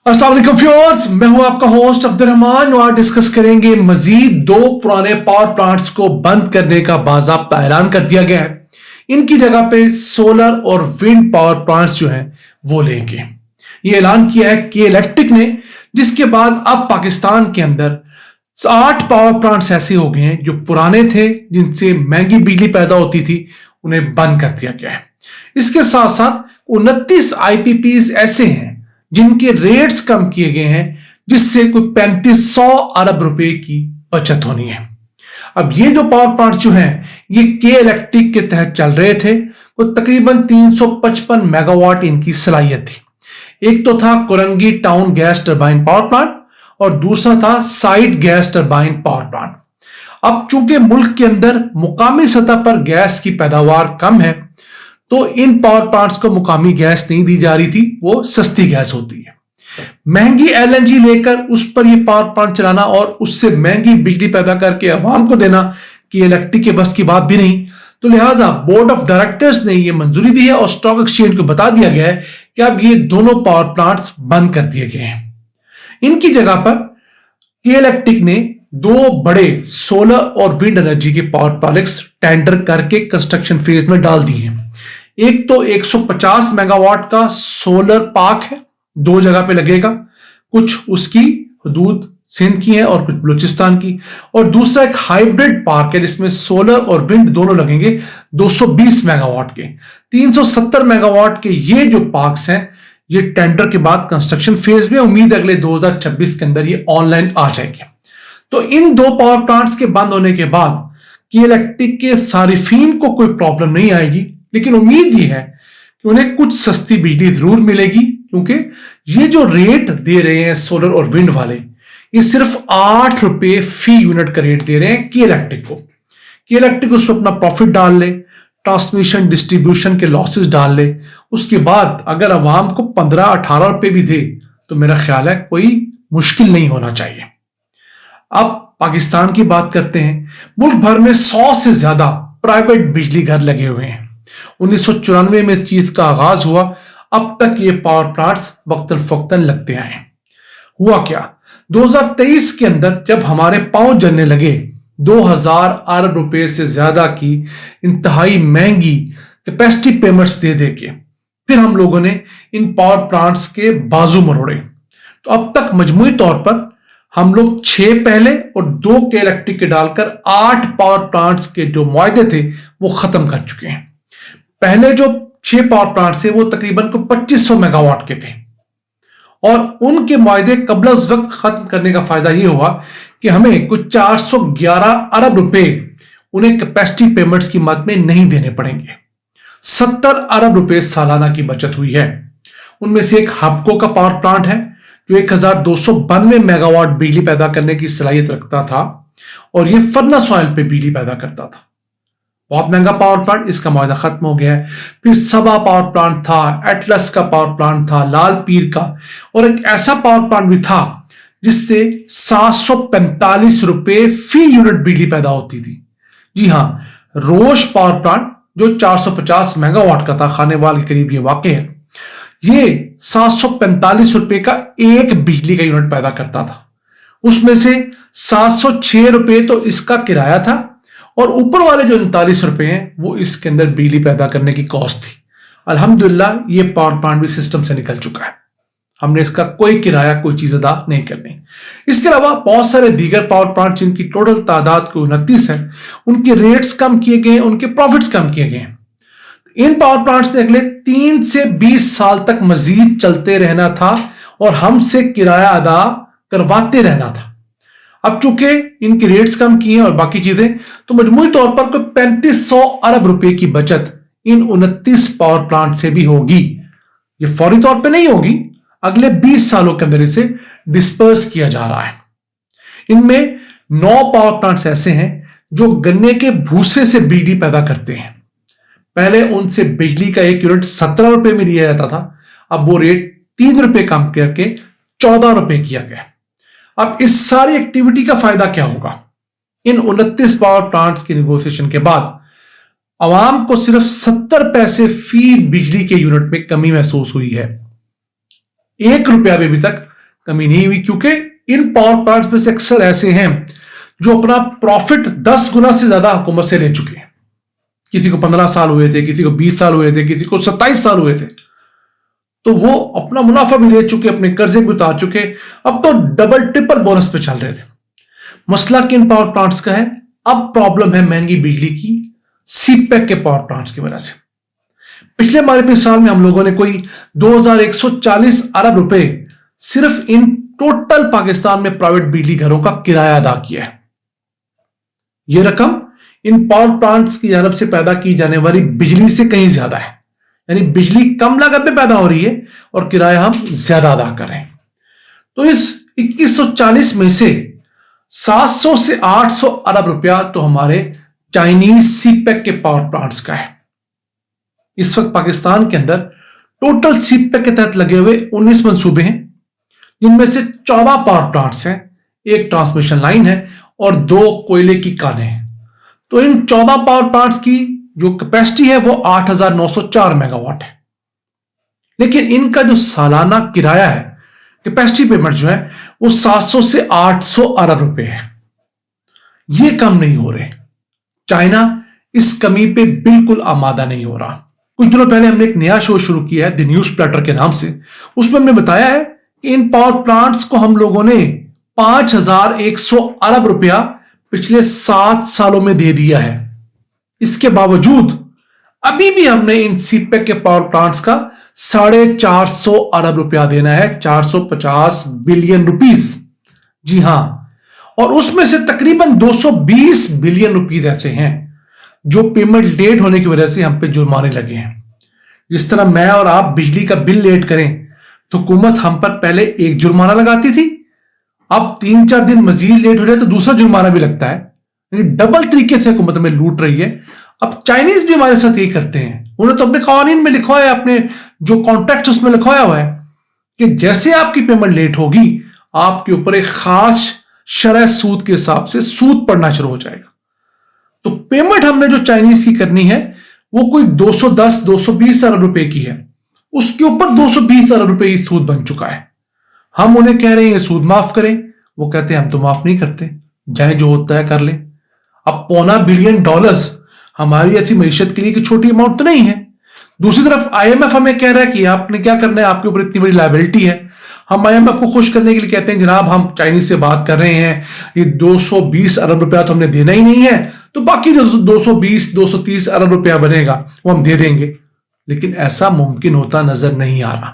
अस्सलाम वालेकुम व्यूअर्स, मैं हूं आपका होस्ट अब्दुल रहमान और डिस्कस करेंगे मजीद दो पुराने पावर प्लांट्स को बंद करने का बाज़ाब्ता ऐलान कर दिया गया है। इनकी जगह पे सोलर और विंड पावर प्लांट्स जो हैं वो लेंगे। ये ऐलान किया है के इलेक्ट्रिक ने, जिसके बाद अब पाकिस्तान के अंदर 8 पावर प्लांट्स ऐसे हो गए हैं जो पुराने थे, जिनसे महंगी बिजली पैदा होती थी, उन्हें बंद कर दिया गया है। इसके साथ साथ 29 आईपीपीज ऐसे हैं जिनके रेट्स कम किए गए हैं, जिससे कोई 3500 अरब रुपए की बचत होनी है। अब ये जो पावर प्लांट्स जो हैं ये के इलेक्ट्रिक के तहत चल रहे थे, तो तकरीबन 355 मेगावाट इनकी सलाहियत थी। एक तो था Korangi town gas turbine power plant और दूसरा था side gas turbine power plant. अब चूंकि मुल्क के अंदर मुकामी सतह पर गैस की पैदावार कम है, तो इन पावर प्लांट्स को मुकामी गैस नहीं दी जा रही थी, वो सस्ती गैस होती है। महंगी एलएनजी लेकर उस पर ये पावर प्लांट चलाना और उससे महंगी बिजली पैदा करके अवाम को देना कि इलेक्ट्रिक के बस की बात भी नहीं। तो लिहाजा बोर्ड ऑफ डायरेक्टर्स ने ये मंजूरी दी है और स्टॉक एक्सचेंज को बता दिया गया है कि अब ये दोनों पावर प्लांट्स बंद कर दिए गए हैं। इनकी जगह पर के इलेक्ट्रिक ने दो बड़े सोलर और विंड एनर्जी के पावर प्रोजेक्ट्स टेंडर करके कंस्ट्रक्शन फेज में डाल दिए हैं। एक तो 150 मेगावाट का सोलर पार्क है, दो जगह पे लगेगा, कुछ उसकी हदूद सिंध की है और कुछ बलूचिस्तान की, और दूसरा एक हाइब्रिड पार्क है जिसमें सोलर और विंड दोनों लगेंगे 220 मेगावाट के। 370 मेगावाट के ये जो पार्क्स हैं ये टेंडर के बाद कंस्ट्रक्शन फेज में, उम्मीद अगले 2026 के अंदर ये ऑनलाइन आ जाएंगे। तो इन दो पावर प्लांट्स के बंद होने के बाद कि इलेक्ट्रिक के सारिफीन को कोई प्रॉब्लम नहीं आएगी, लेकिन उम्मीद ये है कि उन्हें कुछ सस्ती बिजली जरूर मिलेगी, क्योंकि ये जो रेट दे रहे हैं सोलर और विंड वाले, ये सिर्फ 8 रुपए फी यूनिट का रेट दे रहे हैं कि इलेक्ट्रिक को। कि इलेक्ट्रिक उसमें अपना प्रॉफिट डाल ले, ट्रांसमिशन डिस्ट्रीब्यूशन के लॉसेस डाल ले, उसके बाद अगर अवाम को 15-18 रुपए भी दे तो मेरा ख्याल है कोई मुश्किल नहीं होना चाहिए। अब पाकिस्तान की बात करते हैं। मुल्क भर में 100 से ज्यादा प्राइवेट बिजली घर लगे हुए हैं। 1994 में इस चीज का आगाज हुआ, अब तक ये पावर प्लांट्स वक्तन फक्तन लगते आए। हुआ क्या, 2023 के अंदर जब हमारे पांव जलने लगे 2000 अरब रुपए से ज्यादा की इंतहाई महंगी कैपेसिटी पेमेंट्स दे दे के फिर हम लोगों ने इन पावर प्लांट्स के बाजू मरोड़े, तो अब तक मजमूई तौर पर हम लोग 6 पहले और 2 के इलेक्ट्रिक के डालकर 8 पावर प्लांट्स के जो मुआहदे थे वो खत्म कर चुके हैं। पहले जो 6 पावर प्लांट थे वो तकरीबन को 2500 मेगावाट के थे और उनके मुआहदे कबल उस वक्त खत्म करने का फायदा ये हुआ कि हमें कुछ 411 अरब रुपए उन्हें कैपेसिटी पेमेंट्स की मद में नहीं देने पड़ेंगे। 70 अरब रुपए सालाना की बचत हुई है। उनमें से एक हबको का पावर प्लांट है जो 1292 मेगावाट बिजली पैदा करने की सलाहियत रखता था और यह फर्नेस ऑयल पे बिजली पैदा करता था। बहुत महंगा पावर प्लांट, इसका मुआहदा खत्म हो गया है। फिर सबा पावर प्लांट था, एटलस का पावर प्लांट था, लाल पीर का, और एक ऐसा पावर प्लांट भी था जिससे 745 रुपए फी यूनिट बिजली पैदा होती थी। जी हां, रोश पावर प्लांट जो 450 मेगावाट का था, खानेवाल के करीब ये वाक़ है, ये 745 रुपए का एक बिजली का यूनिट पैदा करता था। उसमें से 706 रुपए तो इसका किराया था और ऊपर वाले जो 39 रुपए हैं वो इसके अंदर बिजली पैदा करने की कॉस्ट थी। अल्हम्दुलिल्लाह ये पावर प्लांट भी सिस्टम से निकल चुका है, हमने इसका कोई किराया कोई चीज अदा नहीं करनी। इसके अलावा बहुत सारे दीगर पावर प्लांट जिनकी टोटल तादाद को 29 है, उनके रेट्स कम किए गए, उनके प्रॉफिट्स कम किए गए। इन पावर प्लांट्स ने अगले 3 से 20 साल तक मजीद चलते रहना था और हमसे किराया अदा करवाते रहना था। अब चूंकि इनके रेट्स कम किए हैं और बाकी चीजें, तो मजमूई तौर पर कोई 3500 अरब रुपए की बचत इन 29 पावर प्लांट से भी होगी। ये फौरी तौर पे नहीं होगी, अगले 20 सालों के अंदर इसे डिस्पर्स किया जा रहा है। इनमें 9 पावर प्लांट्स ऐसे हैं जो गन्ने के भूसे से बिजली पैदा करते हैं। पहले उनसे बिजली का एक यूनिट 17 रुपए में लिया जाता था, अब वो रेट 3 रुपए कम करके 14 रुपए किया गया। अब इस सारी एक्टिविटी का फायदा क्या होगा? इन 29 पावर प्लांट्स की नेगोशिएशन के बाद आवाम को सिर्फ 70 पैसे फी बिजली के यूनिट में कमी महसूस हुई है। 1 रुपया भी अभी तक कमी नहीं हुई, क्योंकि इन पावर प्लांट्स में से अक्सर ऐसे हैं जो अपना प्रॉफिट 10 गुना से ज्यादा हुकूमत से ले चुके हैं। किसी को 15 साल हुए थे, किसी को 20 साल हुए थे, किसी को 27 साल हुए थे, तो वो अपना मुनाफा भी ले चुके, अपने कर्जे भी उतार चुके, अब तो डबल ट्रिपल बोनस पे चल रहे थे। मसला किन पावर प्लांट्स का है? अब प्रॉब्लम है महंगी बिजली की, सीपेक के पावर प्लांट्स की वजह से। पिछले माली साल में हम लोगों ने कोई 2140 अरब रुपए सिर्फ इन टोटल पाकिस्तान में प्राइवेट बिजली घरों का किराया अदा किया है। यह रकम इन पावर प्लांट्स की जानब से पैदा की जाने वाली बिजली से कहीं ज्यादा है, यानी बिजली कम लागत में पैदा हो रही है और किराया हम ज्यादा अदा कर रहे हैं। तो इस 2140 में से 700 से 800 अरब रुपया तो हमारे चाइनीज सीपेक के पावर प्लांट्स का है। इस वक्त पाकिस्तान के अंदर टोटल सीपेक के तहत लगे हुए 19 मंसूबे हैं, जिनमें से 14 पावर प्लांट्स हैं, एक ट्रांसमिशन लाइन है और 2 कोयले की कानें हैं। तो इन 14 पावर प्लांट्स की जो कैपेसिटी है वो 8904 मेगावाट है, लेकिन इनका जो सालाना किराया है, कैपेसिटी पेमेंट जो है वो 700 से 800 अरब रुपए है। ये कम नहीं हो रहे। चाइना इस कमी पे बिल्कुल आमादा नहीं हो रहा। कुछ दिनों पहले हमने एक नया शो शुरू किया है द न्यूज प्लेटर के नाम से। उसमें हमने बताया है कि इन पावर प्लांट्स को हम लोगों ने 5100 अरब रुपया पिछले 7 सालों में दे दिया है। इसके बावजूद अभी भी हमने इन सीपेक के पावर प्लांट्स का 450 अरब रुपया देना है, 450 बिलियन रुपीस। जी हां, और उसमें से तकरीबन 220 बिलियन रुपीस ऐसे हैं जो पेमेंट लेट होने की वजह से हम पे जुर्माने लगे हैं। जिस तरह मैं और आप बिजली का बिल लेट करें तो हुकूमत हम पर पहले एक जुर्माना लगाती थी, अब 3-4 दिन मजीद लेट हो जाए तो दूसरा जुर्माना भी लगता है। डबल तरीके से हुकूमत में लूट रही है। अब चाइनीज भी हमारे साथ यही करते हैं। उन्हें तो अपने कानून में लिखा है, अपने जो कॉन्ट्रैक्ट उसमें लिखवाया हुआ है कि जैसे आपकी पेमेंट लेट होगी आपके ऊपर एक खास शरह सूद के हिसाब से सूद पड़ना शुरू हो जाएगा। तो पेमेंट हमने जो चाइनीज की करनी है वो कोई 210-220 अरब रुपए की है, उसके ऊपर 220 अरब रुपए ही सूद बन चुका है। हम उन्हें कह रहे हैं ये सूद माफ करें, वो कहते हैं हम तो माफ नहीं करते, चाहे जो होता है कर ले। अब $2.25 बिलियन हमारी ऐसी मईशत के लिए कि छोटी अमाउंट तो नहीं है। दूसरी तरफ IMF हमें कह रहा है कि आपने क्या करना है, आपके ऊपर इतनी बड़ी लायबिलिटी है। हम IMF को खुश करने के लिए कहते हैं जनाब हम चाइनीज से बात कर रहे हैं, ये 220 अरब रुपया तो हमने देना ही नहीं है, तो बाकी जो 220-230 अरब रुपया बनेगा वो हम दे देंगे। लेकिन ऐसा मुमकिन होता नजर नहीं आ रहा।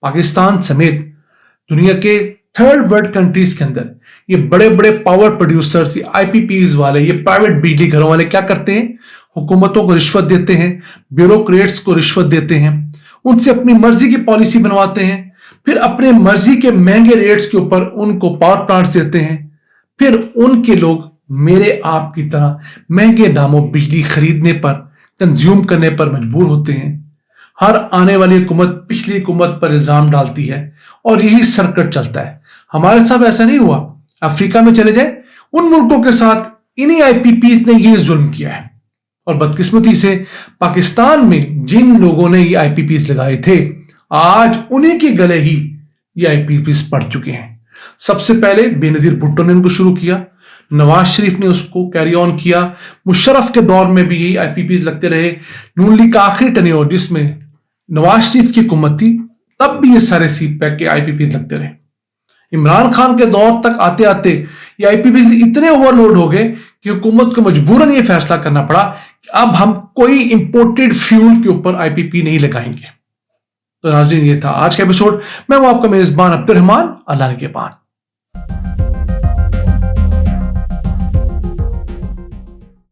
पाकिस्तान समेत दुनिया के थर्ड वर्ल्ड कंट्रीज के अंदर ये बड़े बड़े पावर प्रोड्यूसर्स, ये IPPs वाले, ये प्राइवेट बिजली घरों वाले क्या करते हैं, हुकूमतों को रिश्वत देते हैं, ब्यूरोक्रेट्स को रिश्वत देते हैं, उनसे अपनी मर्जी की पॉलिसी बनवाते हैं, फिर अपने मर्जी के महंगे रेट्स के ऊपर उनको पावर प्लांट्स देते हैं, फिर उनके लोग मेरे आप की तरह महंगे दामों बिजली खरीदने पर, कंज्यूम करने पर मजबूर होते हैं। हर आने वाली हुकूमत पिछली हुकूमत पर इल्जाम डालती है और यही सर्कट चलता है। हमारे साथ ऐसा नहीं हुआ। अफ्रीका में चले जाए, उन मुल्कों के साथ इन्हीं IPPs ने ये जुल्म किया है। और बदकिस्मती से पाकिस्तान में जिन लोगों ने ये IPPs लगाए थे आज उन्हीं के गले ही ये IPPs पड़ चुके हैं। सबसे पहले बेनजीर भुट्टो ने इनको शुरू किया, नवाज शरीफ ने उसको कैरी ऑन किया, मुशर्रफ के दौर में भी यही IPPs लगते रहे। नून लीग का आखिरी टेन्योर जिसमें नवाज शरीफ की हुकूमत थी तब भी ये सारे सीपेक के IPPs लगते रहे। इमरान खान के दौर तक आते आते ये IPPs इतने ओवरलोड हो गए कि हुकूमत को मजबूरन ये फैसला करना पड़ा कि अब हम कोई इंपोर्टेड फ्यूल के ऊपर IPP नहीं लगाएंगे। तो नाज़रीन, ये था आज का एपिसोड। मैं हूं आपका मेजबान अब्दुल रहमान। अल्लाह के बाद।